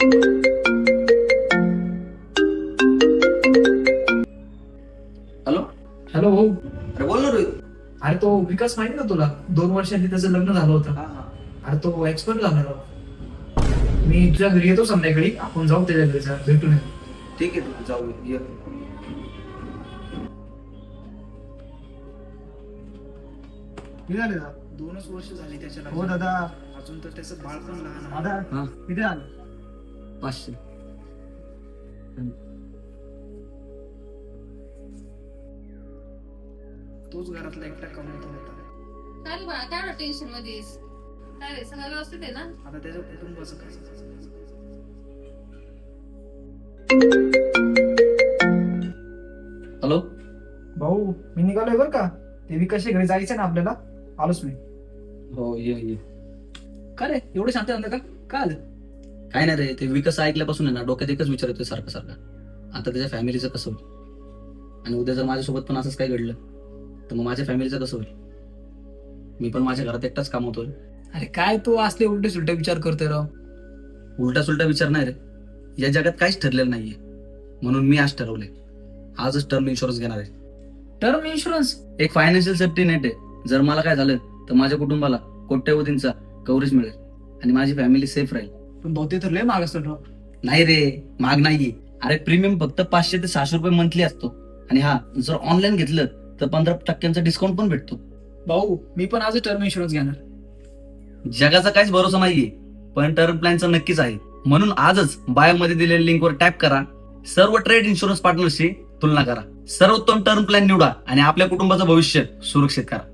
Hello. Hello भाऊ. अरे बोल ना रोहित. अरे तो विकास माहिती ना तुला, 2 वर्षांनी त्याचं लग्न झालं होतं. हा हा. अरे तो एक्सपर्ट झाला राव. मी तुझ्या घरी येतो संध्याकाळी, आपण जाऊ त्याच्या घरी भेटून येऊ. ठीक आहे, तू जाऊ ये. किती झाले दादा? 2च वर्ष झाली त्याच्या हो लग्नाला. दादा. अजून तर त्याचं बाळ पण लहान आहे. दादा हा. किती झालं? 500. तोच घरातला एकटा कमवतो होता. चालेल बाळा, काय टेन्शन मध्ये आहेस? काय रे, सगळं व्यवस्थित आहे ना? आता त्याच्या कुटुंबाचं काय? हॅलो. भाऊ मी निघालोय बरं का, ते विकासच्या घरी जायचं ना आपल्याला, आलोच मी. हो ये. का रे एवढं शांत झालं का? काय आलं? काय नाही रे, ते विकास ऐकल्यापासून आहे ना डोक्यात एकच विचार येतोय सारखं सारखं. आता त्याच्या फॅमिलीचं कसं होईल, आणि उद्या जर माझ्यासोबत पण असंच काय घडलं तर मग माझ्या फॅमिलीचं कसं होईल. मी पण माझ्या घरात एकटाच कामवतोय. अरे काय तू असले उलटे सुलटे विचार करतोय राव. उलटा सुलटा विचार नाही रे, या जगात काहीच ठरलेलं नाहीये. म्हणून मी आज ठरवलंय, आजच टर्म इन्शुरन्स घेणार आहे. Term insurance? एक फायनान्शियल सेफ्टी नेट आहे. जर मला काय झालं तर माझ्या कुटुंबाला कोट्यवधींचा कव्हरेज मिळेल आणि माझी फॅमिली सेफ राहील. पण भाऊ ते तर लय महाग असतं राव. नाही रे, महाग नाहीये. अरे प्रीमियम फक्त 500 ते 600 रुपये मंथली असतो. आणि हा, जर ऑनलाईन घेतलं तर 15% डिस्काउंट पण भेटतो. भाऊ मी पण आज टर्म इन्शुरन्स घेणार. जगाचा काहीच भरोसा नाहीये, पण टर्म प्लॅनचा नक्कीच आहे. म्हणून आजच बायो मध्ये दिलेल्या लिंकवर टॅप करा, सर्व ट्रेड इन्शुरन्स पार्टनरशी तुलना करा, सर्वोत्तम टर्म प्लॅन निवडा आणि आपल्या कुटुंबाचं भविष्य सुरक्षित करा.